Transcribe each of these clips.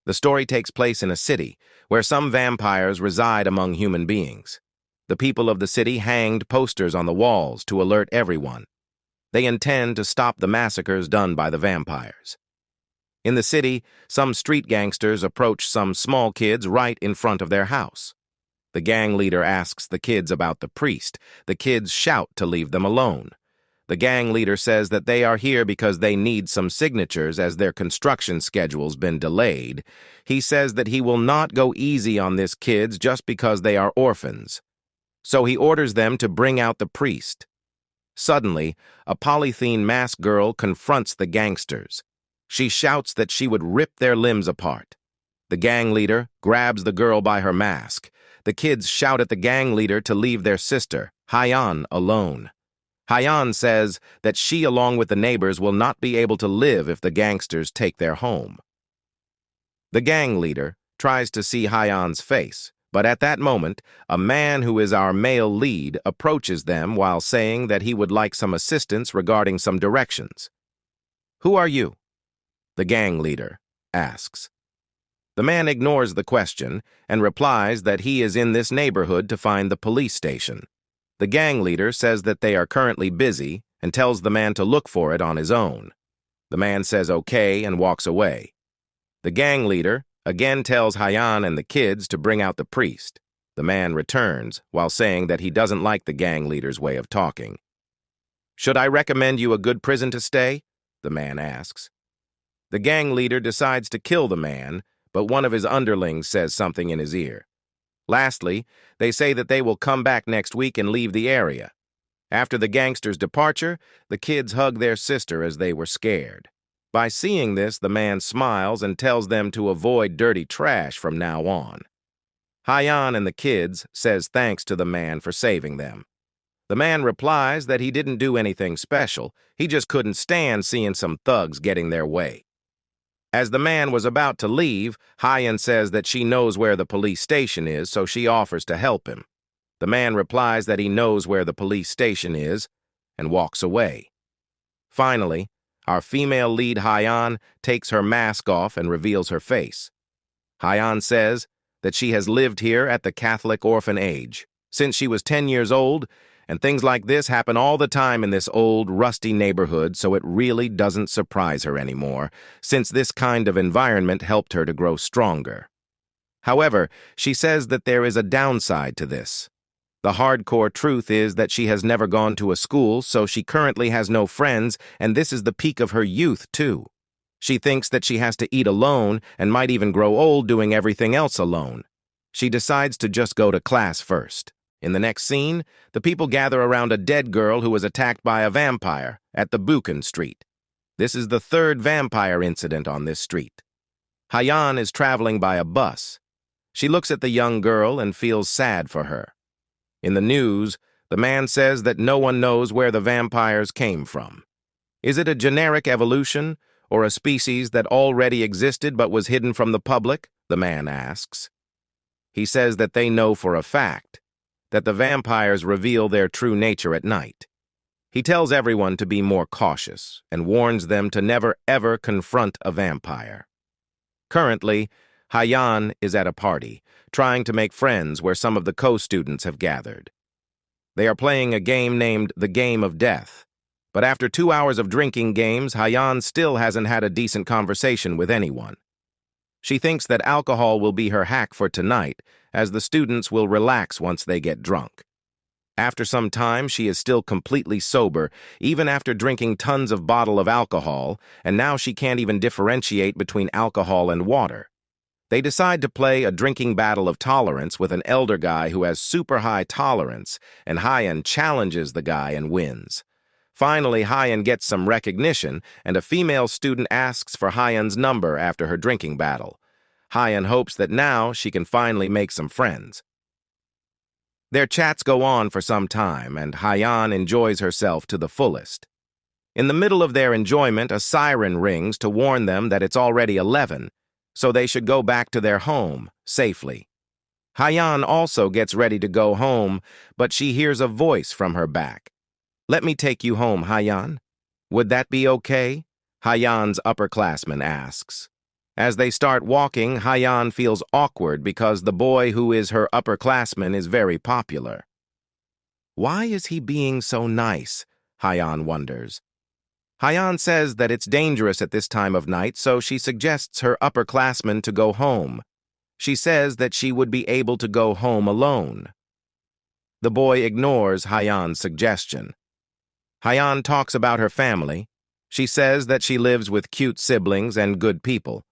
The story takes place in a city where some vampires reside among human beings. The people of the city hanged posters on the walls to alert everyone. They intend to stop the massacres done by the vampires. In the city, some street gangsters approach some small kids right in front of their house. The gang leader asks the kids about the priest. The kids shout to leave them alone. The gang leader says that they are here because they need some signatures as their construction schedule's been delayed. He says that he will not go easy on these kids just because they are orphans. So he orders them to bring out the priest. Suddenly, a polythene masked girl confronts the gangsters. She shouts that she would rip their limbs apart. The gang leader grabs the girl by her mask. The kids shout at the gang leader to leave their sister, Hayan, alone. Hayan says that she, along with the neighbors, will not be able to live if the gangsters take their home. The gang leader tries to see Hayan's face, but at that moment, a man who is our male lead approaches them while saying that he would like some assistance regarding some directions. "Who are you?" the gang leader asks. The man ignores the question and replies that he is in this neighborhood to find the police station. The gang leader says that they are currently busy and tells the man to look for it on his own. The man says okay and walks away. The gang leader again tells Hayan and the kids to bring out the priest. The man returns while saying that he doesn't like the gang leader's way of talking. "Should I recommend you a good prison to stay?" the man asks. The gang leader decides to kill the man, but one of his underlings says something in his ear. Lastly, they say that they will come back next week and leave the area. After the gangsters' departure, the kids hug their sister as they were scared. By seeing this, the man smiles and tells them to avoid dirty trash from now on. Hayan and the kids says thanks to the man for saving them. The man replies that he didn't do anything special, he just couldn't stand seeing some thugs getting their way. As the man was about to leave, Hayan says that she knows where the police station is, so she offers to help him. The man replies that he knows where the police station is and walks away. Finally, our female lead Hayan takes her mask off and reveals her face. Hayan says that she has lived here at the Catholic orphan age since she was 10 years old, and things like this happen all the time in this old, rusty neighborhood, so it really doesn't surprise her anymore, since this kind of environment helped her to grow stronger. However, she says that there is a downside to this. The hardcore truth is that she has never gone to a school, so she currently has no friends, and this is the peak of her youth, too. She thinks that she has to eat alone and might even grow old doing everything else alone. She decides to just go to class first. In the next scene, the people gather around a dead girl who was attacked by a vampire at the Buchan Street. This is the third vampire incident on this street. Hayan is traveling by a bus. She looks at the young girl and feels sad for her. In the news, the man says that no one knows where the vampires came from. Is it a generic evolution, or a species that already existed but was hidden from the public? The man asks. He says that they know for a fact that the vampires reveal their true nature at night. He tells everyone to be more cautious and warns them to never ever confront a vampire. Currently, Hayan is at a party, trying to make friends where some of the co-students have gathered. They are playing a game named the Game of Death, but after 2 hours of drinking games, Hayan still hasn't had a decent conversation with anyone. She thinks that alcohol will be her hack for tonight, as the students will relax once they get drunk. After some time, she is still completely sober, even after drinking tons of bottle of alcohol, and now she can't even differentiate between alcohol and water. They decide to play a drinking battle of tolerance with an elder guy who has super high tolerance, and Hayan challenges the guy and wins. Finally, Hayan gets some recognition, and a female student asks for Hayan's number after her drinking battle. Hayan hopes that now she can finally make some friends. Their chats go on for some time, and Hayan enjoys herself to the fullest. In the middle of their enjoyment, a siren rings to warn them that it's already 11, so they should go back to their home safely. Hayan also gets ready to go home, but she hears a voice from her back. "Let me take you home, Hayan. Would that be okay?" Hayan's upperclassman asks. As they start walking, Hayan feels awkward because the boy who is her upperclassman is very popular. Why is he being so nice? Hayan wonders. Hayan says that it's dangerous at this time of night, so she suggests her upperclassman to go home. She says that she would be able to go home alone. The boy ignores Hayan's suggestion. Hayan talks about her family. She says that she lives with cute siblings and good people,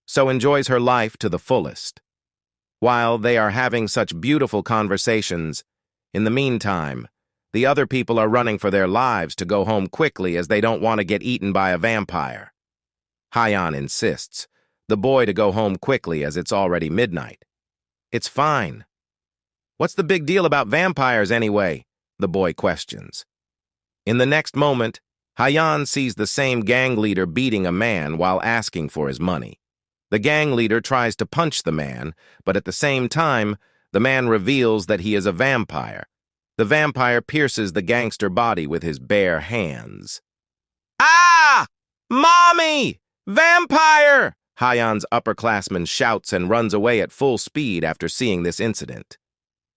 so enjoys her life to the fullest. While they are having such beautiful conversations, in the meantime, the other people are running for their lives to go home quickly as they don't want to get eaten by a vampire. Hayan insists the boy to go home quickly as it's already midnight. It's fine. What's the big deal about vampires anyway? The boy questions. In the next moment, Hayan sees the same gang leader beating a man while asking for his money. The gang leader tries to punch the man, but at the same time, the man reveals that he is a vampire. The vampire pierces the gangster body with his bare hands. Ah! Mommy! Vampire! Hayan's upperclassman shouts and runs away at full speed after seeing this incident.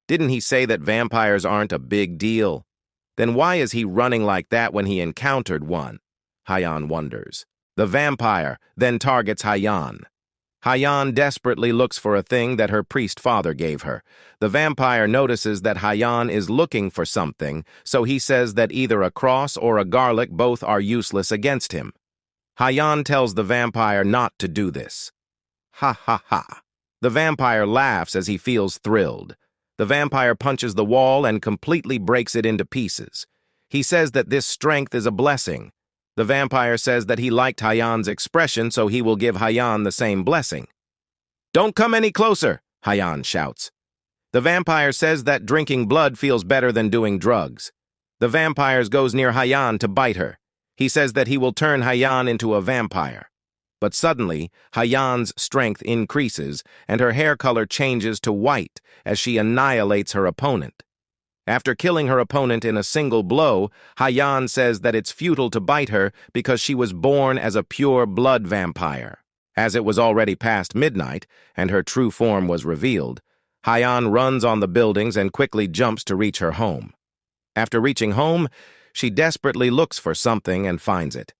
Didn't he say that vampires aren't a big deal? Then why is he running like that when he encountered one? Hayan wonders. The vampire then targets Hayan. Hayan desperately looks for a thing that her priest father gave her. The vampire notices that Hayan is looking for something, so he says that either a cross or a garlic both are useless against him. Hayan tells the vampire not to do this. Ha ha ha. The vampire laughs as he feels thrilled. The vampire punches the wall and completely breaks it into pieces. He says that this strength is a blessing. The vampire says that he liked Hayan's expression, so he will give Hayan the same blessing. Don't come any closer, Hayan shouts. The vampire says that drinking blood feels better than doing drugs. The vampire goes near Hayan to bite her. He says that he will turn Hayan into a vampire. But suddenly, Hayan's strength increases, and her hair color changes to white as she annihilates her opponent. After killing her opponent in a single blow, Hayan says that it's futile to bite her because she was born as a pure blood vampire. As it was already past midnight, and her true form was revealed, Hayan runs on the buildings and quickly jumps to reach her home. After reaching home, she desperately looks for something and finds it.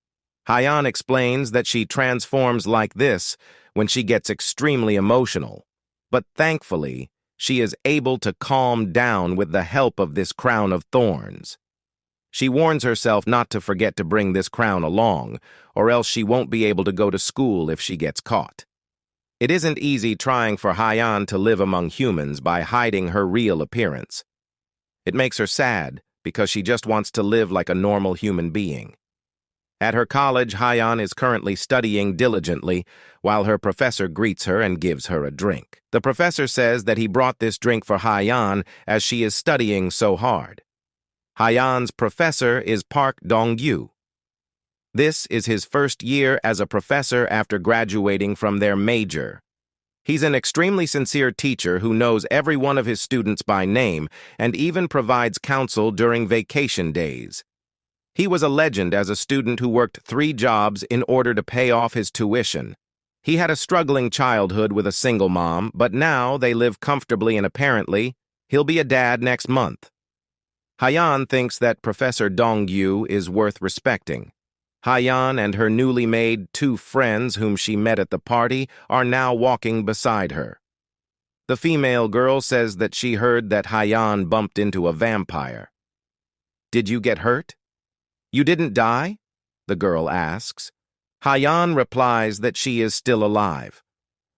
Hayan explains that she transforms like this when she gets extremely emotional, but thankfully, she is able to calm down with the help of this crown of thorns. She warns herself not to forget to bring this crown along, or else she won't be able to go to school if she gets caught. It isn't easy trying for Hayan to live among humans by hiding her real appearance. It makes her sad because she just wants to live like a normal human being. At her college, Hayan is currently studying diligently while her professor greets her and gives her a drink. The professor says that he brought this drink for Hayan as she is studying so hard. Hayan's professor is Park Dong-yu. This is his first year as a professor after graduating from their major. He's an extremely sincere teacher who knows every one of his students by name and even provides counsel during vacation days. He was a legend as a student who worked 3 jobs in order to pay off his tuition. He had a struggling childhood with a single mom, but now they live comfortably and apparently, he'll be a dad next month. Hayan thinks that Professor Dong-yu is worth respecting. Hayan and her newly made 2 friends whom she met at the party are now walking beside her. The female girl says that she heard that Hayan bumped into a vampire. Did you get hurt? You didn't die? The girl asks. Hayan replies that she is still alive.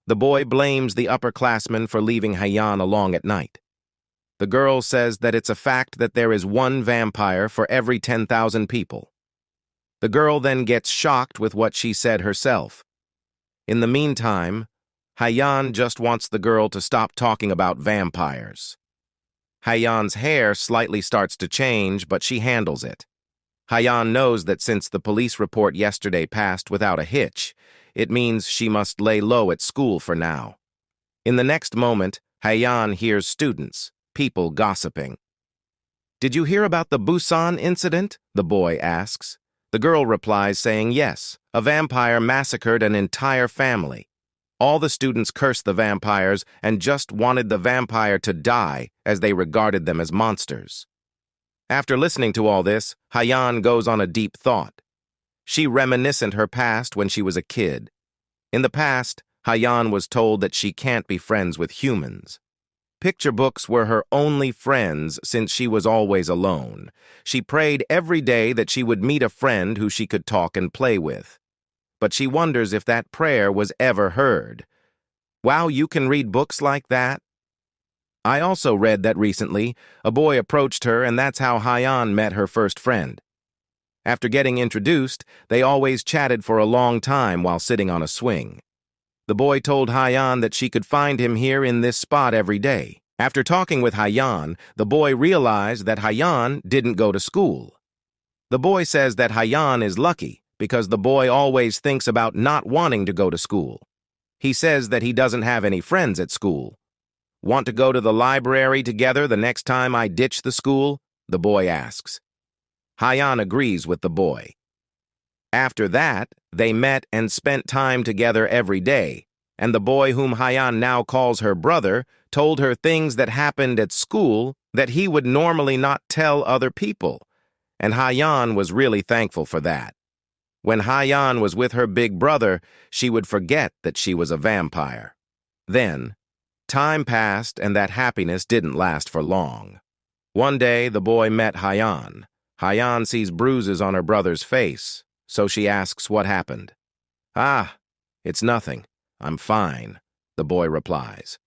The boy blames the upperclassmen for leaving Hayan along at night. The girl says that it's a fact that there is 1 vampire for every 10,000 people. The girl then gets shocked with what she said herself. In the meantime, Hayan just wants the girl to stop talking about vampires. Hayan's hair slightly starts to change, but she handles it. Hayan knows that since the police report yesterday passed without a hitch, it means she must lay low at school for now. In the next moment, Hayan hears students, people gossiping. Did you hear about the Busan incident? The boy asks. The girl replies saying yes, a vampire massacred an entire family. All the students cursed the vampires and just wanted the vampire to die as they regarded them as monsters. After listening to all this, Hayan goes on a deep thought. She reminiscent her past when she was a kid. In the past, Hayan was told that she can't be friends with humans. Picture books were her only friends since she was always alone. She prayed every day that she would meet a friend who she could talk and play with. But she wonders if that prayer was ever heard. Wow, you can read books like that? I also read that recently, a boy approached her and that's how Hayan met her first friend. After getting introduced, they always chatted for a long time while sitting on a swing. The boy told Hayan that she could find him here in this spot every day. After talking with Hayan, the boy realized that Hayan didn't go to school. The boy says that Hayan is lucky because the boy always thinks about not wanting to go to school. He says that he doesn't have any friends at school. Want to go to the library together the next time I ditch the school? The boy asks. Hayan agrees with the boy. After that, they met and spent time together every day, and the boy whom Hayan now calls her brother told her things that happened at school that he would normally not tell other people, and Hayan was really thankful for that. When Hayan was with her big brother, she would forget that she was a vampire. Then, time passed and that happiness didn't last for long. One day, the boy met Hayan. Hayan sees bruises on her brother's face, so she asks what happened. Ah, it's nothing. I'm fine, the boy replies.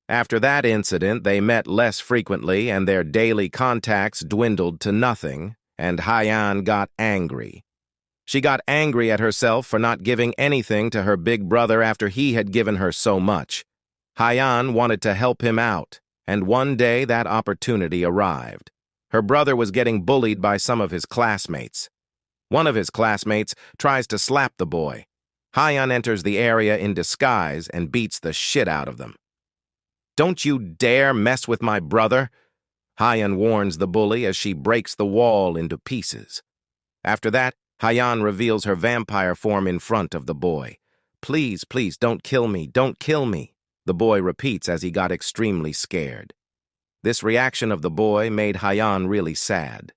After that incident, they met less frequently and their daily contacts dwindled to nothing, and Hayan got angry. She got angry at herself for not giving anything to her big brother after he had given her so much. Hayan wanted to help him out, and one day that opportunity arrived. Her brother was getting bullied by some of his classmates. One of his classmates tries to slap the boy. Hayan enters the area in disguise and beats the shit out of them. Don't you dare mess with my brother, Hayan warns the bully as she breaks the wall into pieces. After that, Hayan reveals her vampire form in front of the boy. Please, please, don't kill me, don't kill me, the boy repeats as he got extremely scared. This reaction of the boy made Hayan really sad.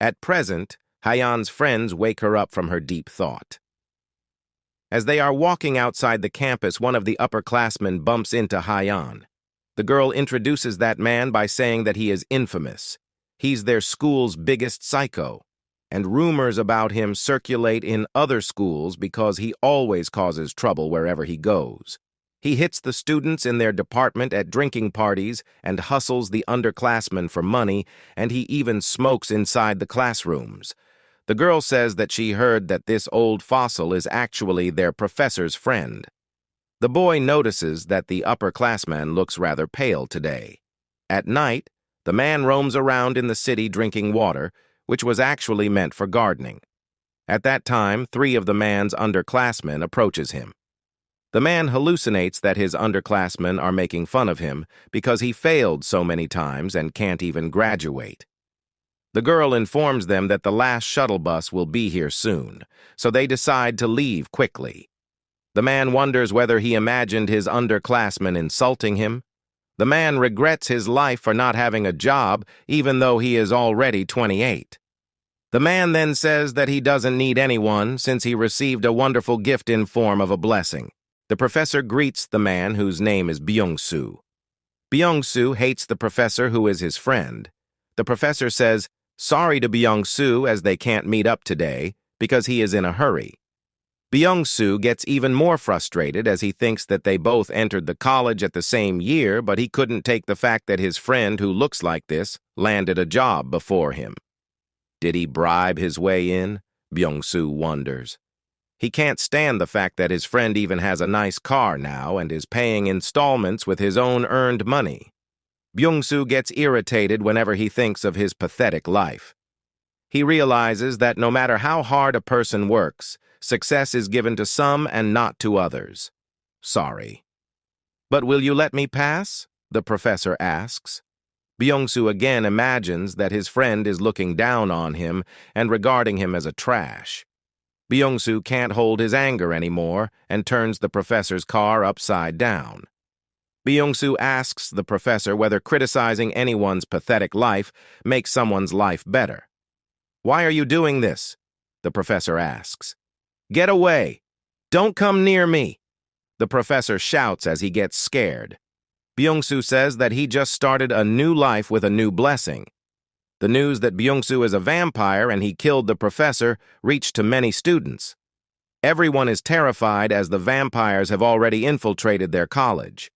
At present, Hayan's friends wake her up from her deep thought. As they are walking outside the campus, one of the upperclassmen bumps into Hayan. The girl introduces that man by saying that he is infamous. He's their school's biggest psycho, and rumors about him circulate in other schools because he always causes trouble wherever he goes. He hits the students in their department at drinking parties and hustles the underclassmen for money, and he even smokes inside the classrooms. The girl says that she heard that this old fossil is actually their professor's friend. The boy notices that the upperclassman looks rather pale today. At night, the man roams around in the city drinking water, which was actually meant for gardening. At that time, 3 of the man's underclassmen approaches him. The man hallucinates that his underclassmen are making fun of him because he failed so many times and can't even graduate. The girl informs them that the last shuttle bus will be here soon, so they decide to leave quickly. The man wonders whether he imagined his underclassmen insulting him. The man regrets his life for not having a job, even though he is already 28. The man then says that he doesn't need anyone since he received a wonderful gift in form of a blessing. The professor greets the man whose name is Byung-soo. Byung-soo hates the professor who is his friend. The professor says sorry to Byung-soo as they can't meet up today because he is in a hurry. Byung-soo gets even more frustrated as he thinks that they both entered the college at the same year, but he couldn't take the fact that his friend who looks like this landed a job before him. Did he bribe his way in? Byung-soo wonders. He can't stand the fact that his friend even has a nice car now and is paying installments with his own earned money. Byung-soo gets irritated whenever he thinks of his pathetic life. He realizes that no matter how hard a person works, success is given to some and not to others. Sorry. But will you let me pass? The professor asks. Byung-soo again imagines that his friend is looking down on him and regarding him as a trash. Byung-soo can't hold his anger anymore and turns the professor's car upside down. Byung-soo asks the professor whether criticizing anyone's pathetic life makes someone's life better. "Why are you doing this?" the professor asks. "Get away! Don't come near me!" the professor shouts as he gets scared. Byung-soo says that he just started a new life with a new blessing. The news that Byung-soo is a vampire and he killed the professor reached to many students. Everyone is terrified as the vampires have already infiltrated their college.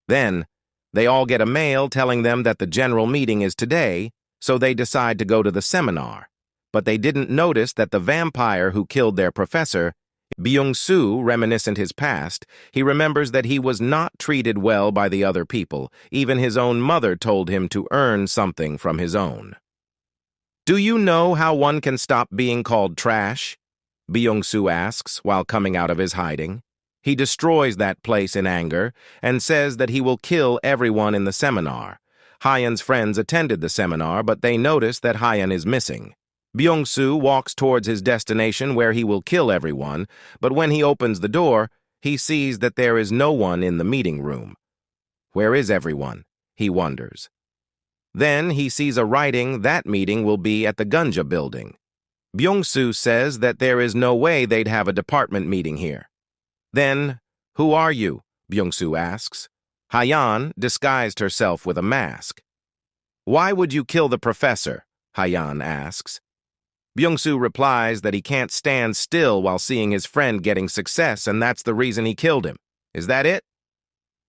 Then, they all get a mail telling them that the general meeting is today, so they decide to go to the seminar. But they didn't notice that the vampire who killed their professor, Byung-soo, reminiscent his past, he remembers that he was not treated well by the other people. Even his own mother told him to earn something from his own. "Do you know how one can stop being called trash?" Byung-soo asks while coming out of his hiding. He destroys that place in anger and says that he will kill everyone in the seminar. Hayan's friends attended the seminar, but they notice that Hayan is missing. Byung-soo walks towards his destination where he will kill everyone, but when he opens the door, he sees that there is no one in the meeting room. Where is everyone? He wonders. Then he sees a writing that meeting will be at the Gunja building. Byung-soo says that there is no way they'd have a department meeting here. Then, "Who are you?" Byung-soo asks. Hayan disguised herself with a mask. "Why would you kill the professor?" Hayan asks. Byung-soo replies that he can't stand still while seeing his friend getting success, and that's the reason he killed him. "Is that it?"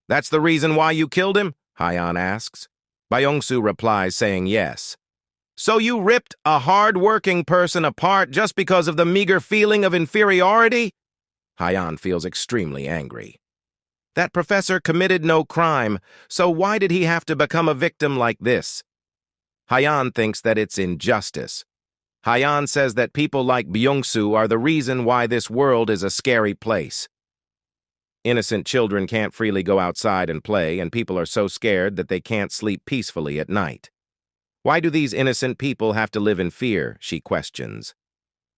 "That's the reason why you killed him?" Hayan asks. Byung-soo replies saying yes. "So you ripped a hard-working person apart just because of the meager feeling of inferiority?" Hayan feels extremely angry. "That professor committed no crime, so why did he have to become a victim like this?" Hayan thinks that it's injustice. Hayan says that people like Byung-soo are the reason why this world is a scary place. Innocent children can't freely go outside and play, and people are so scared that they can't sleep peacefully at night. Why do these innocent people have to live in fear? She questions.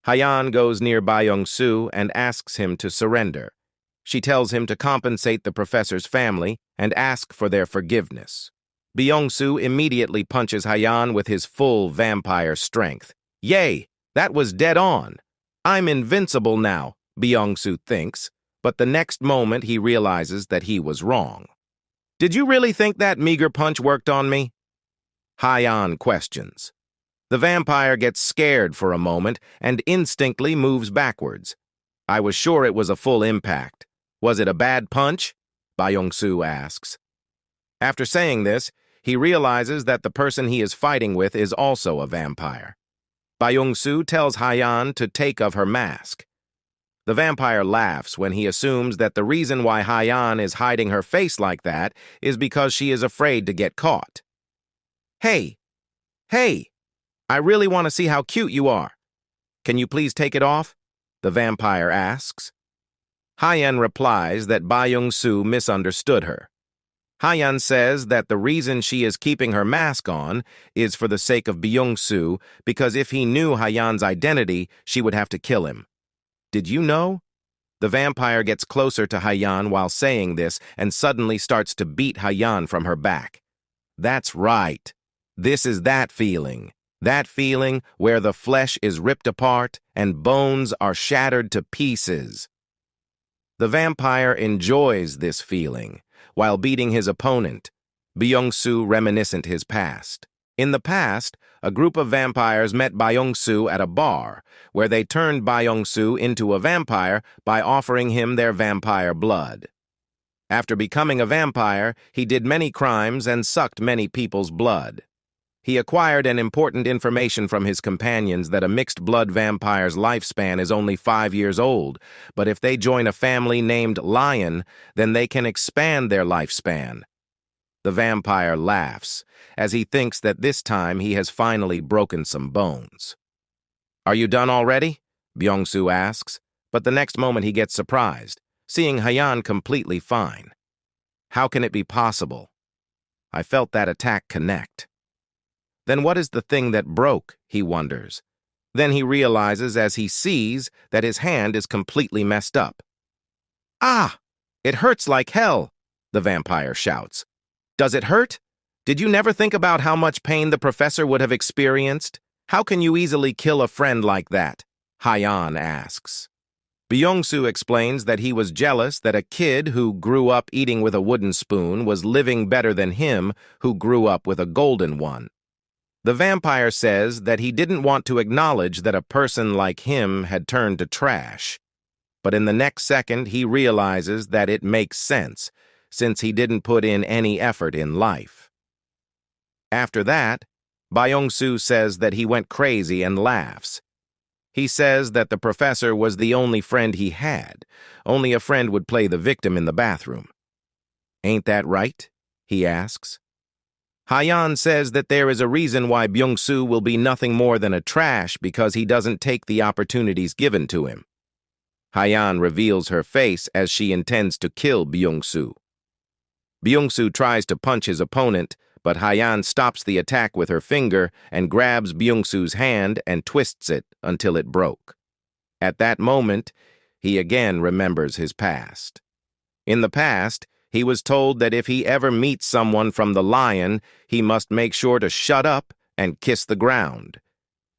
Hayan goes near Byung-soo and asks him to surrender. She tells him to compensate the professor's family and ask for their forgiveness. Byung-soo immediately punches Hayan with his full vampire strength. "Yay, that was dead on. I'm invincible now," Byung-soo thinks, but the next moment he realizes that he was wrong. "Did you really think that meager punch worked on me?" Hayan questions. The vampire gets scared for a moment and instinctively moves backwards. "I was sure it was a full impact. Was it a bad punch?" Byung-soo asks. After saying this, he realizes that the person he is fighting with is also a vampire. Byung-soo tells Hayan to take off her mask. The vampire laughs when he assumes that the reason why Hayan is hiding her face like that is because she is afraid to get caught. Hey, I really want to see how cute you are. Can you please take it off?" the vampire asks. Hayan replies that Byung-soo misunderstood her. Hayan says that the reason she is keeping her mask on is for the sake of Byung-soo, because if he knew Hayan's identity, she would have to kill him. "Did you know?" The vampire gets closer to Hayan while saying this and suddenly starts to beat Hayan from her back. That's right. This is that feeling where the flesh is ripped apart and bones are shattered to pieces. The vampire enjoys this feeling while beating his opponent, Byung-soo reminiscent his past. In the past, a group of vampires met Byung-soo at a bar, where they turned Byung-soo into a vampire by offering him their vampire blood. After becoming a vampire, he did many crimes and sucked many people's blood. He acquired an important information from his companions that a mixed-blood vampire's lifespan is only 5 years old, but if they join a family named Lion, then they can expand their lifespan. The vampire laughs, as he thinks that this time he has finally broken some bones. "Are you done already?" Byung-soo asks, but the next moment he gets surprised, seeing Hayan completely fine. How can it be possible? I felt that attack connect. Then what is the thing that broke, he wonders. Then he realizes as he sees that his hand is completely messed up. "Ah! It hurts like hell," the vampire shouts. "Does it hurt? Did you never think about how much pain the professor would have experienced? How can you easily kill a friend like that?" Hayan asks. Byung-soo explains that he was jealous that a kid who grew up eating with a wooden spoon was living better than him who grew up with a golden one. The vampire says that he didn't want to acknowledge that a person like him had turned to trash. But in the next second, he realizes that it makes sense, since he didn't put in any effort in life. After that, Byung-soo says that he went crazy and laughs. He says that the professor was the only friend he had. Only a friend would play the victim in the bathroom. "Ain't that right?" he asks. Hayan says that there is a reason why Byung-soo will be nothing more than a trash because he doesn't take the opportunities given to him. Hayan reveals her face as she intends to kill Byung-soo. Byung-soo tries to punch his opponent, but Hayan stops the attack with her finger and grabs Byung-soo's hand and twists it until it broke. At that moment, he again remembers his past. In the past, he was told that if he ever meets someone from the lion, he must make sure to shut up and kiss the ground.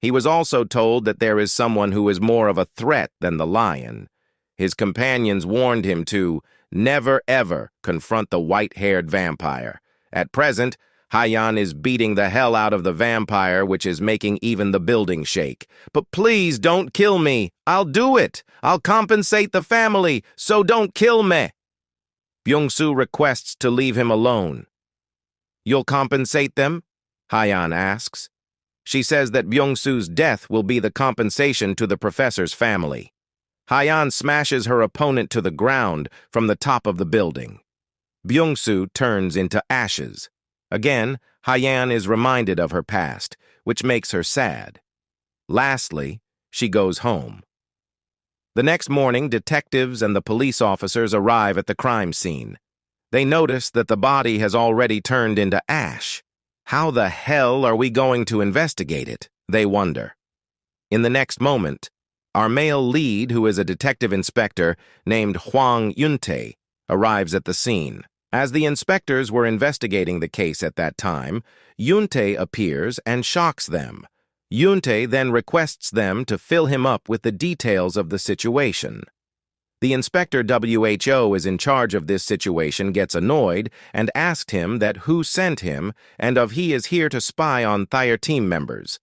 He was also told that there is someone who is more of a threat than the lion. His companions warned him to never ever confront the white-haired vampire. At present, Hayan is beating the hell out of the vampire, which is making even the building shake. "But please don't kill me. I'll do it. I'll compensate the family, so don't kill me." Byung-soo requests to leave him alone. "You'll compensate them?" Hayan asks. She says that Byung-soo's death will be the compensation to the professor's family. Hayan smashes her opponent to the ground from the top of the building. Byung-soo turns into ashes. Again, Hayan is reminded of her past, which makes her sad. Lastly, she goes home. The next morning, detectives and the police officers arrive at the crime scene. They notice that the body has already turned into ash. How the hell are we going to investigate it? They wonder. In the next moment, our male lead, who is a detective inspector named Hwang Yuntae, arrives at the scene. As the inspectors were investigating the case at that time, Yuntae appears and shocks them. Yuntae then requests them to fill him up with the details of the situation. The inspector WHO is in charge of this situation gets annoyed and asked him that who sent him and if he is here to spy on Thayer team members.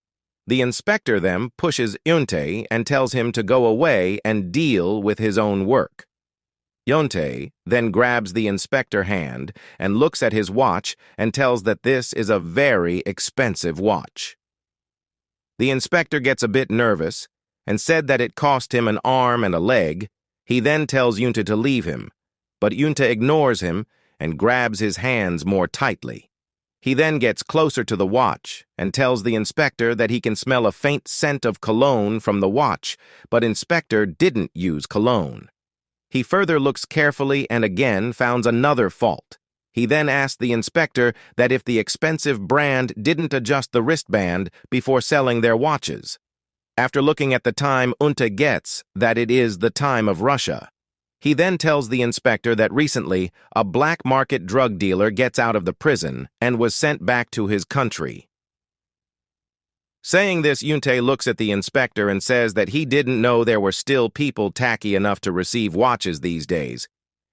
The inspector then pushes Yuntae and tells him to go away and deal with his own work. Yuntae then grabs the inspector's hand and looks at his watch and tells that this is a very expensive watch. The inspector gets a bit nervous and said that it cost him an arm and a leg. He then tells Yuntae to leave him, but Yuntae ignores him and grabs his hands more tightly. He then gets closer to the watch and tells the inspector that he can smell a faint scent of cologne from the watch, but inspector didn't use cologne. He further looks carefully and again finds another fault. He then asked the inspector that if the expensive brand didn't adjust the wristband before selling their watches. After looking at the time, Yuntae gets that it is the time of Russia. He then tells the inspector that recently a black market drug dealer gets out of the prison and was sent back to his country. Saying this, Yuntae looks at the inspector and says that he didn't know there were still people tacky enough to receive watches these days.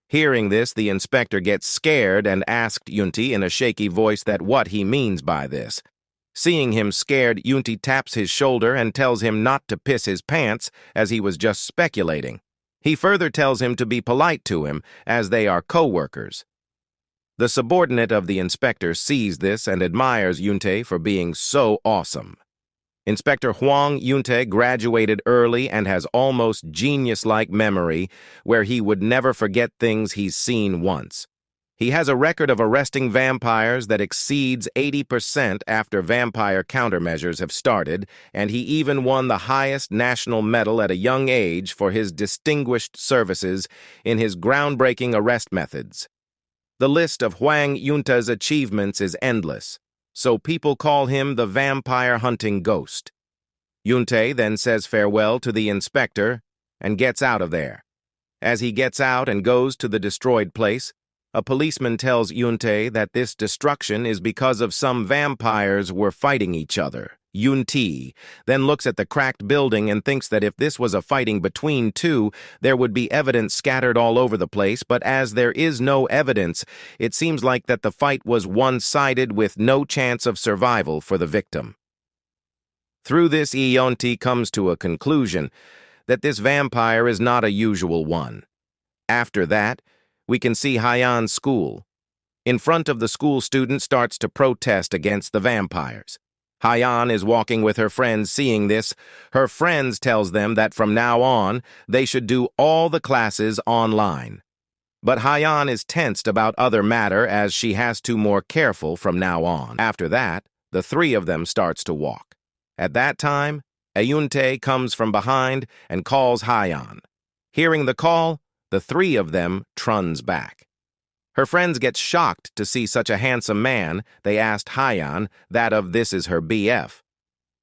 Hearing this, the inspector gets scared and asked Yuntae in a shaky voice that what he means by this. Seeing him scared, Yuntae taps his shoulder and tells him not to piss his pants as he was just speculating. He further tells him to be polite to him as they are co-workers. The subordinate of the inspector sees this and admires Yuntae for being so awesome. Inspector Hwang Yuntae graduated early and has almost genius-like memory where he would never forget things he's seen once. He has a record of arresting vampires that exceeds 80% after vampire countermeasures have started, and he even won the highest national medal at a young age for his distinguished services in his groundbreaking arrest methods. The list of Hwang Yuntae's achievements is endless, so people call him the vampire hunting ghost. Yuntae then says farewell to the inspector and gets out of there. As he gets out and goes to the destroyed place, a policeman tells Yuntae that this destruction is because of some vampires were fighting each other. Yuntae then looks at the cracked building and thinks that if this was a fighting between two, there would be evidence scattered all over the place, but as there is no evidence, it seems like that the fight was one-sided with no chance of survival for the victim. Through this, Yuntae comes to a conclusion that this vampire is not a usual one. After that, we can see Hayan's school. In front of the school, student starts to protest against the vampires. Hayan is walking with her friends. Seeing this, her friends tells them that from now on, they should do all the classes online. But Hayan is tensed about other matter as she has to more careful from now on. After that, the three of them starts to walk. At that time, Yuntae comes from behind and calls Hayan. Hearing the call, the three of them truns back. Her friends get shocked to see such a handsome man. They asked Hayan that of this is her BF.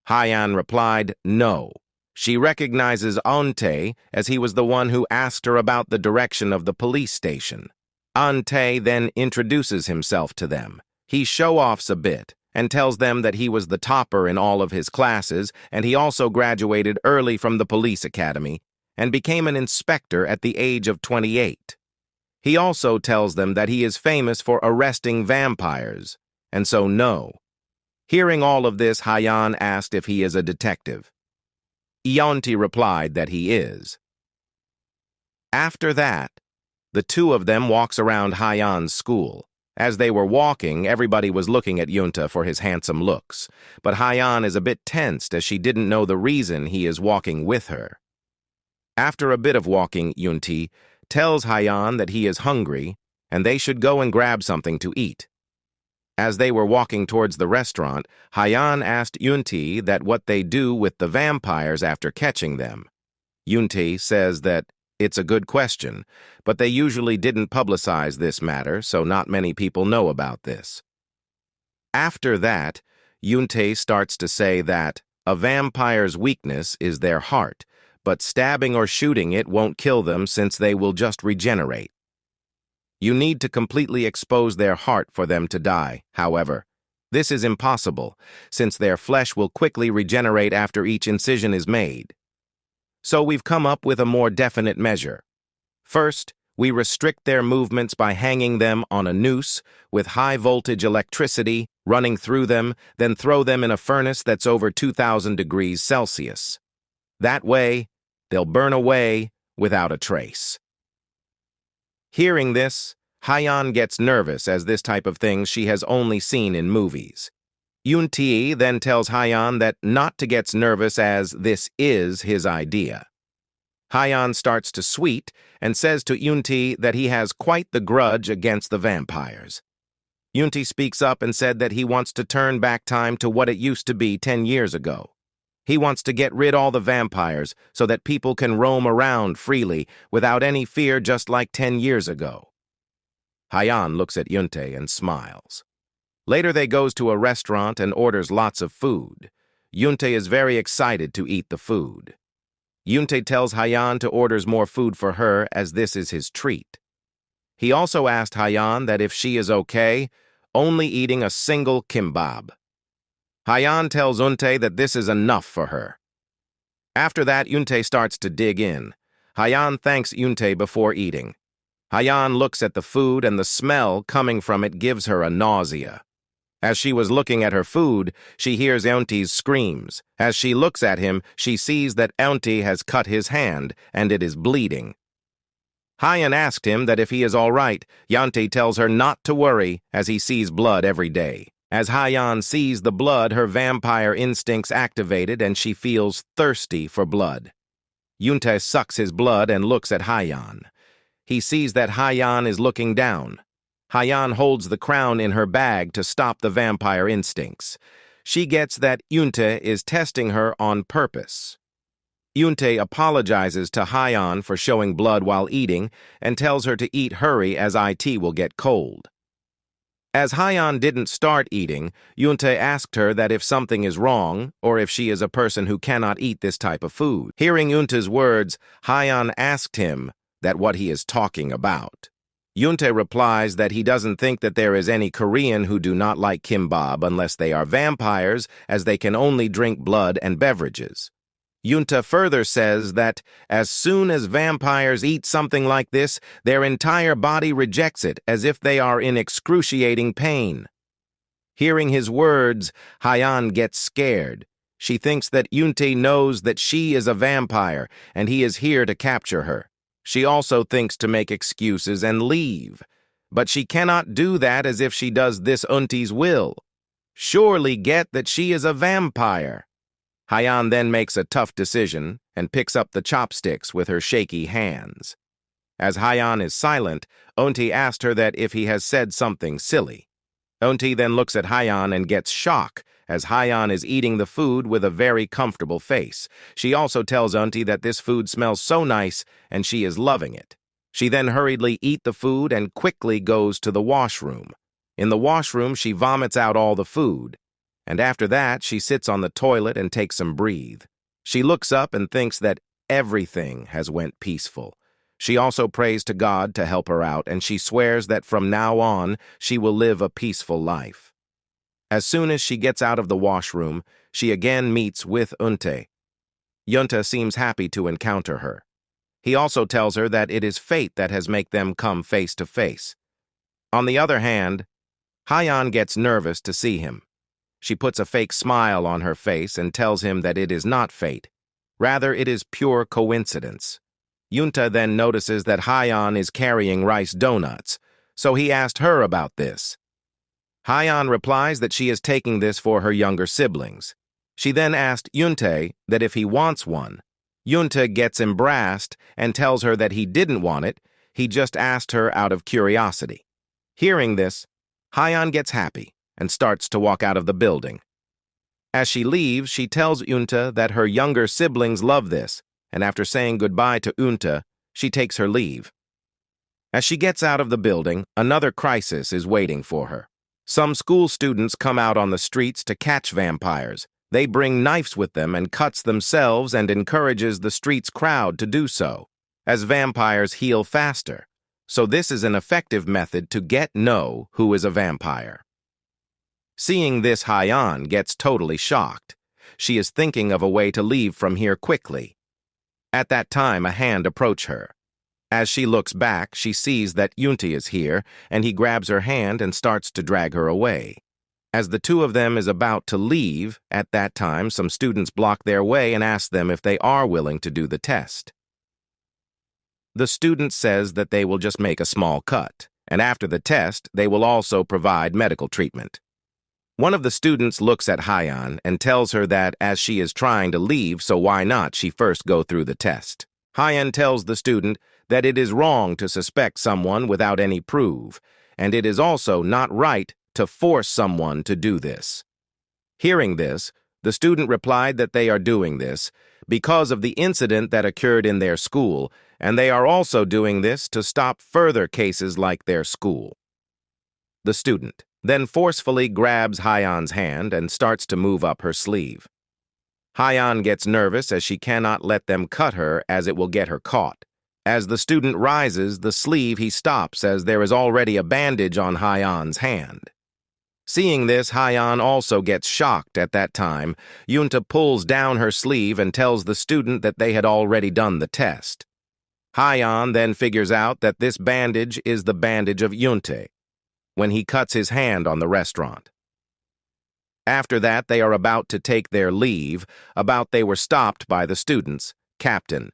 Hayan replied, no. She recognizes Yuntae as he was the one who asked her about the direction of the police station. Yuntae then introduces himself to them. He show-offs a bit and tells them that he was the topper in all of his classes, and he also graduated early from the police academy and became an inspector at the age of 28. He also tells them that he is famous for arresting vampires, and so no. Hearing all of this, Hayan asked if he is a detective. Yuntae replied that he is. After that, the two of them walks around Hayan's school. As they were walking, everybody was looking at Yuntae for his handsome looks, but Hayan is a bit tensed as she didn't know the reason he is walking with her. After a bit of walking, Yuntae tells Hayan that he is hungry and they should go and grab something to eat. As they were walking towards the restaurant, Hayan asked Yuntae that what they do with the vampires after catching them. Yuntae says that it's a good question, but they usually didn't publicize this matter, so not many people know about this. After that, Yuntae starts to say that a vampire's weakness is their heart, but stabbing or shooting it won't kill them since they will just regenerate. You need to completely expose their heart for them to die, however. This is impossible, since their flesh will quickly regenerate after each incision is made. So we've come up with a more definite measure. First, we restrict their movements by hanging them on a noose with high-voltage electricity running through them, then throw them in a furnace that's over 2,000 degrees Celsius. That way, they'll burn away without a trace. Hearing this, Hayan gets nervous as this type of thing she has only seen in movies. Yuntae then tells Hayan that not to get nervous as this is his idea. Hayan starts to sweet and says to Yuntae that he has quite the grudge against the vampires. Yuntae speaks up and said that he wants to turn back time to what it used to be 10 years ago. He wants to get rid of all the vampires so that people can roam around freely without any fear just like 10 years ago. Hayan looks at Yuntae and smiles. Later they goes to a restaurant and orders lots of food. Yuntae is very excited to eat the food. Yuntae tells Hayan to orders more food for her as this is his treat. He also asked Hayan that if she is okay, only eating a single kimbap. Hayan tells Yuntae that this is enough for her. After that, Yuntae starts to dig in. Hayan thanks Yuntae before eating. Hayan looks at the food and the smell coming from it gives her a nausea. As she was looking at her food, she hears Yuntae's screams. As she looks at him, she sees that Yuntae has cut his hand and it is bleeding. Hayan asked him that if he is all right. Yuntae tells her not to worry as he sees blood every day. As Hayan sees the blood, her vampire instincts activated and she feels thirsty for blood. Yuntae sucks his blood and looks at Hayan. He sees that Hayan is looking down. Hayan holds the crown in her bag to stop the vampire instincts. She gets that Yuntae is testing her on purpose. Yuntae apologizes to Hayan for showing blood while eating and tells her to eat hurry as it will get cold. As Hayan didn't start eating, Yunte asked her that if something is wrong, or if she is a person who cannot eat this type of food. Hearing Yunte's words, Hayan asked him that what he is talking about. Yunte replies that he doesn't think that there is any Korean who do not like kimbap unless they are vampires, as they can only drink blood and beverages. Yunta further says that as soon as vampires eat something like this, their entire body rejects it as if they are in excruciating pain. Hearing his words, Hayan gets scared. She thinks that Yunte knows that she is a vampire and he is here to capture her. She also thinks to make excuses and leave. But she cannot do that as if she does this Unte's will. Surely get that she is a vampire. Hayan then makes a tough decision and picks up the chopsticks with her shaky hands. As Hayan is silent, Unte asked her that if he has said something silly. Unte then looks at Hayan and gets shock as Hayan is eating the food with a very comfortable face. She also tells Unte that this food smells so nice and she is loving it. She then hurriedly eats the food and quickly goes to the washroom. In the washroom, she vomits out all the food. And after that, she sits on the toilet and takes some breathe. She looks up and thinks that everything has went peaceful. She also prays to God to help her out, and she swears that from now on, she will live a peaceful life. As soon as she gets out of the washroom, she again meets with Unte. Yunta seems happy to encounter her. He also tells her that it is fate that has made them come face to face. On the other hand, Hayan gets nervous to see him. She puts a fake smile on her face and tells him that it is not fate. Rather, it is pure coincidence. Yunta then notices that Hayan is carrying rice donuts, so he asked her about this. Hayan replies that she is taking this for her younger siblings. She then asked Yunte that if he wants one. Yunta gets embarrassed and tells her that he didn't want it, he just asked her out of curiosity. Hearing this, Hayan gets happy and starts to walk out of the building. As she leaves, she tells Yunta that her younger siblings love this, and after saying goodbye to Yunta, she takes her leave. As she gets out of the building, another crisis is waiting for her. Some school students come out on the streets to catch vampires. They bring knives with them and cuts themselves and encourages the street's crowd to do so, as vampires heal faster. So this is an effective method to know who is a vampire. Seeing this, Hayan gets totally shocked. She is thinking of a way to leave from here quickly. At that time, a hand approaches her. As she looks back, she sees that Yunte is here, and he grabs her hand and starts to drag her away. As the two of them is about to leave, at that time, some students block their way and ask them if they are willing to do the test. The student says that they will just make a small cut, and after the test, they will also provide medical treatment. One of the students looks at Hayan and tells her that as she is trying to leave, so why not she first go through the test. Hayan tells the student that it is wrong to suspect someone without any proof, and it is also not right to force someone to do this. Hearing this, the student replied that they are doing this because of the incident that occurred in their school, and they are also doing this to stop further cases like their school. The student then forcefully grabs Hayan's hand and starts to move up her sleeve. Hayan gets nervous as she cannot let them cut her as it will get her caught. As the student rises the sleeve, he stops as there is already a bandage on Hayan's hand. Seeing this, Hayan also gets shocked at that time. Yunta pulls down her sleeve and tells the student that they had already done the test. Hayan then figures out that this bandage is the bandage of Yunte, when he cuts his hand on the restaurant. After that, they are about to take their leave, they were stopped by the student's captain.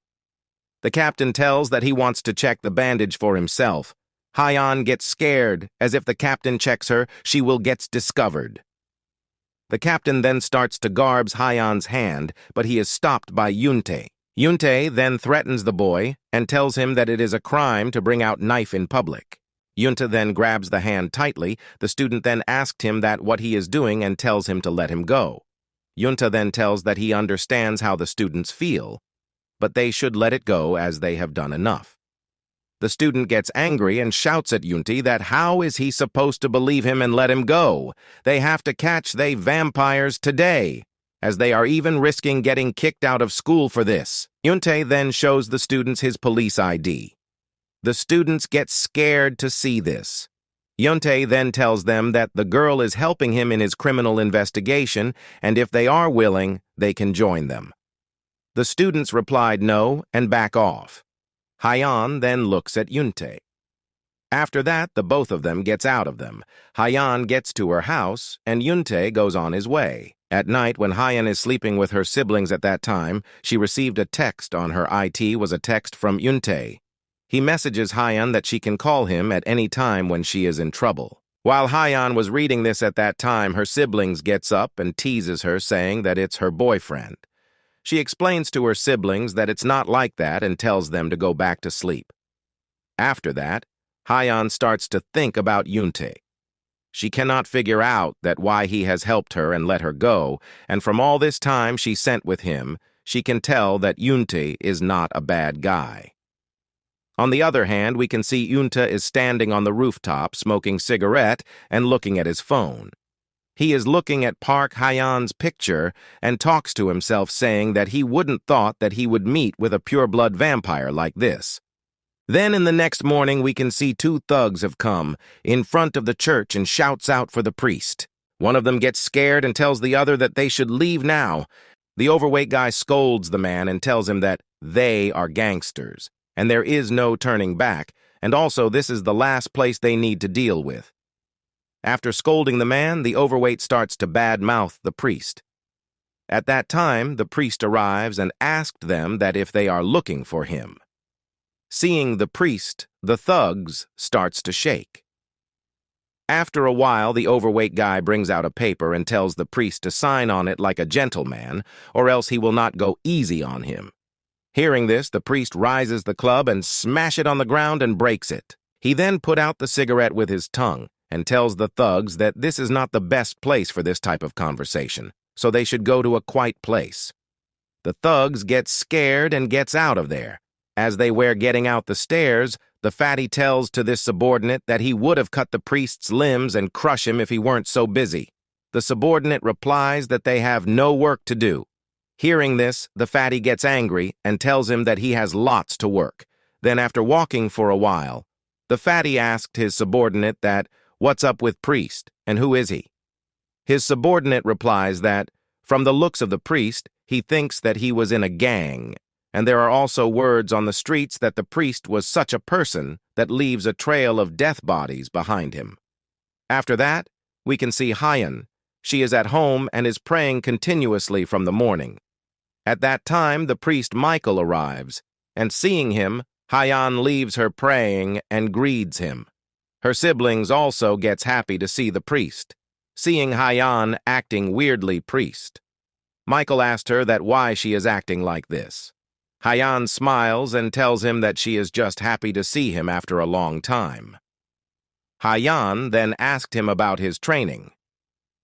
The captain tells that he wants to check the bandage for himself. Hayan gets scared, as if the captain checks her, she will get discovered. The captain then starts to grab Hayan's hand, but he is stopped by Yunte. Yunte then threatens the boy and tells him that it is a crime to bring out knife in public. Yunta then grabs the hand tightly. The student then asked him that what he is doing and tells him to let him go. Yunta then tells that he understands how the students feel, but they should let it go as they have done enough. The student gets angry and shouts at Yuntae that how is he supposed to believe him and let him go? They have to catch they vampires today, as they are even risking getting kicked out of school for this. Yuntae then shows the students his police ID. The students get scared to see this. Yuntae then tells them that the girl is helping him in his criminal investigation, and if they are willing, they can join them. The students replied no and back off. Hayan then looks at Yuntae. After that, the both of them gets out of them. Hayan gets to her house, and Yuntae goes on his way. At night, when Hayan is sleeping with her siblings at that time, she received a text on her IT was a text from Yuntae. He messages Hayan that she can call him at any time when she is in trouble. While Hayan was reading this at that time, her siblings gets up and teases her, saying that it's her boyfriend. She explains to her siblings that it's not like that and tells them to go back to sleep. After that, Hayan starts to think about Yuntae. She cannot figure out that why he has helped her and let her go, and from all this time she spent with him, she can tell that Yuntae is not a bad guy. On the other hand, we can see Yuntae is standing on the rooftop smoking cigarette and looking at his phone. He is looking at Park Hayan's picture and talks to himself, saying that he wouldn't thought that he would meet with a pure-blood vampire like this. Then in the next morning we can see two thugs have come in front of the church and shouts out for the priest. One of them gets scared and tells the other that they should leave now. The overweight guy scolds the man and tells him that they are gangsters, and there is no turning back, and also this is the last place they need to deal with. After scolding the man, the overweight starts to badmouth the priest. At that time, the priest arrives and asked them that if they are looking for him. Seeing the priest, the thugs starts to shake. After a while, the overweight guy brings out a paper and tells the priest to sign on it like a gentleman, or else he will not go easy on him. Hearing this, the priest rises the club and smash it on the ground and breaks it. He then put out the cigarette with his tongue and tells the thugs that this is not the best place for this type of conversation, so they should go to a quiet place. The thugs get scared and gets out of there. As they were getting out the stairs, the fatty tells to this subordinate that he would have cut the priest's limbs and crush him if he weren't so busy. The subordinate replies that they have no work to do. Hearing this, the fatty gets angry and tells him that he has lots to work. Then after walking for a while, the fatty asked his subordinate that, "What's up with priest, and who is he?" His subordinate replies that, from the looks of the priest, he thinks that he was in a gang, and there are also words on the streets that the priest was such a person that leaves a trail of death bodies behind him. After that, we can see Hayan. She is at home and is praying continuously from the morning. At that time, the priest Michael arrives, and seeing him, Hayan leaves her praying and greets him. Her siblings also gets happy to see the priest, seeing Hayan acting weirdly priest. Michael asked her that why she is acting like this. Hayan smiles and tells him that she is just happy to see him after a long time. Hayan then asked him about his training.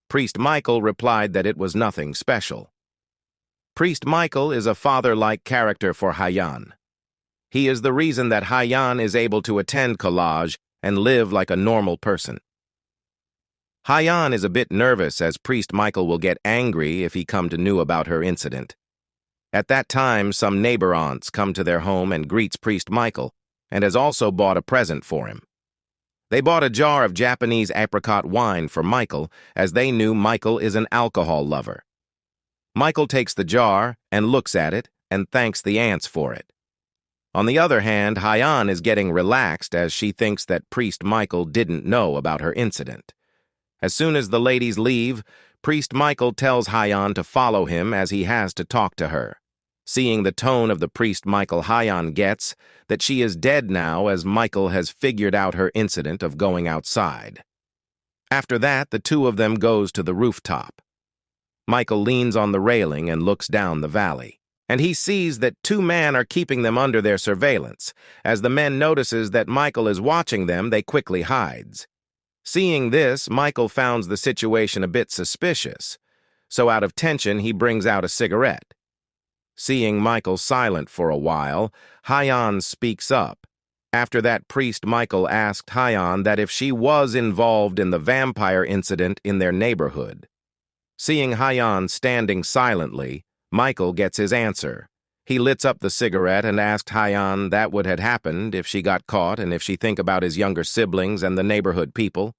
Priest Michael replied that it was nothing special. Priest Michael is a father-like character for Hayan. He is the reason that Hayan is able to attend college and live like a normal person. Hayan is a bit nervous as Priest Michael will get angry if he come to know about her incident. At that time, some neighbor aunts come to their home and greets Priest Michael and has also bought a present for him. They bought a jar of Japanese apricot wine for Michael as they knew Michael is an alcohol lover. Michael takes the jar and looks at it and thanks the aunts for it. On the other hand, Hayan is getting relaxed as she thinks that Priest Michael didn't know about her incident. As soon as the ladies leave, Priest Michael tells Hayan to follow him as he has to talk to her. Seeing the tone of the Priest Michael, Hayan gets that she is dead now as Michael has figured out her incident of going outside. After that, the two of them goes to the rooftop. Michael leans on the railing and looks down the valley, and he sees that two men are keeping them under their surveillance. As the men notices that Michael is watching them, they quickly hides. Seeing this, Michael finds the situation a bit suspicious, so out of tension he brings out a cigarette. Seeing Michael silent for a while, Hayan speaks up. After that, priest Michael asked Hayan that if she was involved in the vampire incident in their neighborhood. Seeing Hayan standing silently, Michael gets his answer. He lights up the cigarette and asked Hayan that what had happened if she got caught and if she think about his younger siblings and the neighborhood people.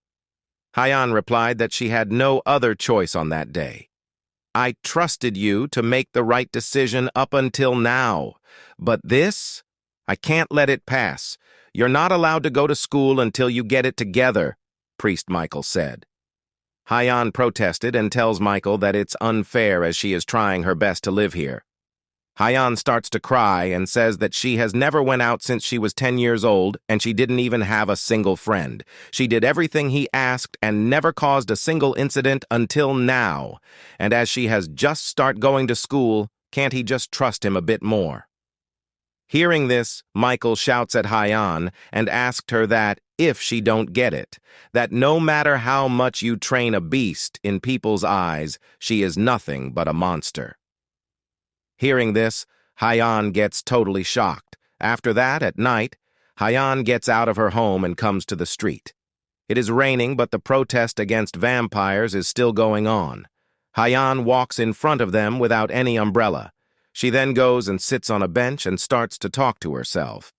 Hayan replied that she had no other choice on that day. I trusted you to make the right decision up until now, but this? I can't let it pass. You're not allowed to go to school until you get it together, Priest Michael said. Hayan protested and tells Michael that it's unfair as she is trying her best to live here. Hayan starts to cry and says that she has never went out since she was 10 years old and she didn't even have a single friend. She did everything he asked and never caused a single incident until now. And as she has just started going to school, can't he just trust him a bit more? Hearing this, Michael shouts at Hayan and asked her that, if she don't get it, that no matter how much you train a beast in people's eyes, she is nothing but a monster. Hearing this, Hayan gets totally shocked. After that, at night, Hayan gets out of her home and comes to the street. It is raining, but the protest against vampires is still going on. Hayan walks in front of them without any umbrella. She then goes and sits on a bench and starts to talk to herself.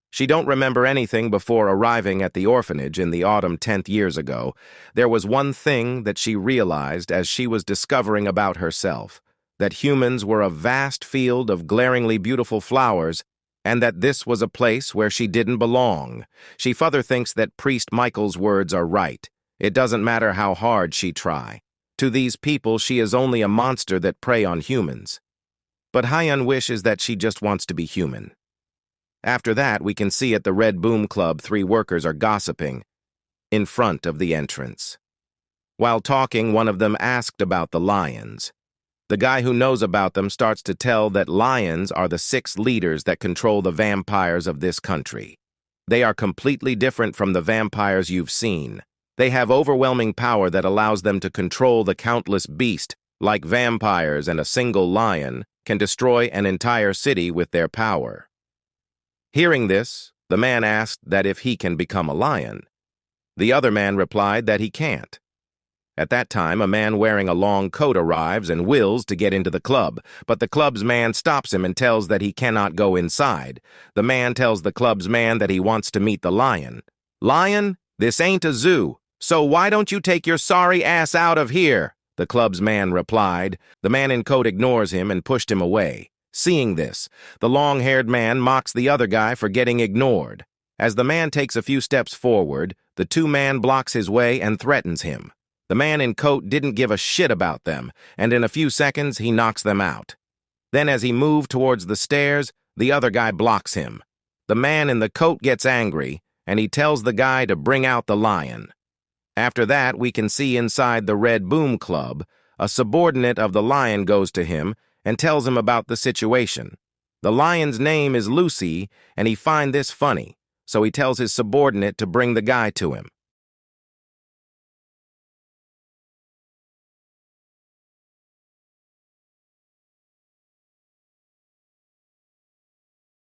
She don't remember anything before arriving at the orphanage in the autumn 10 years ago. There was one thing that she realized as she was discovering about herself, that humans were a vast field of glaringly beautiful flowers, and that this was a place where she didn't belong. She further thinks that Priest Michael's words are right. It doesn't matter how hard she try. To these people, she is only a monster that prey on humans. But Hayan wishes that she just wants to be human. After that, we can see at the Red Boom Club 3 workers are gossiping in front of the entrance. While talking, one of them asked about the lions. The guy who knows about them starts to tell that lions are the 6 leaders that control the vampires of this country. They are completely different from the vampires you've seen. They have overwhelming power that allows them to control the countless beasts, like vampires, and a single lion can destroy an entire city with their power. Hearing this, the man asked that if he can become a lion. The other man replied that he can't. At that time, a man wearing a long coat arrives and wills to get into the club, but the club's man stops him and tells that he cannot go inside. The man tells the club's man that he wants to meet the lion. Lion, this ain't a zoo, so why don't you take your sorry ass out of here? The club's man replied. The man in coat ignores him and pushed him away. Seeing this, the long-haired man mocks the other guy for getting ignored. As the man takes a few steps forward, the 2-man blocks his way and threatens him. The man in coat didn't give a shit about them, and in a few seconds he knocks them out. Then as he moved towards the stairs, the other guy blocks him. The man in the coat gets angry, and he tells the guy to bring out the lion. After that, we can see inside the Red Boom Club, a subordinate of the lion goes to him and tells him about the situation. The lion's name is Lucy, and he finds this funny, so he tells his subordinate to bring the guy to him.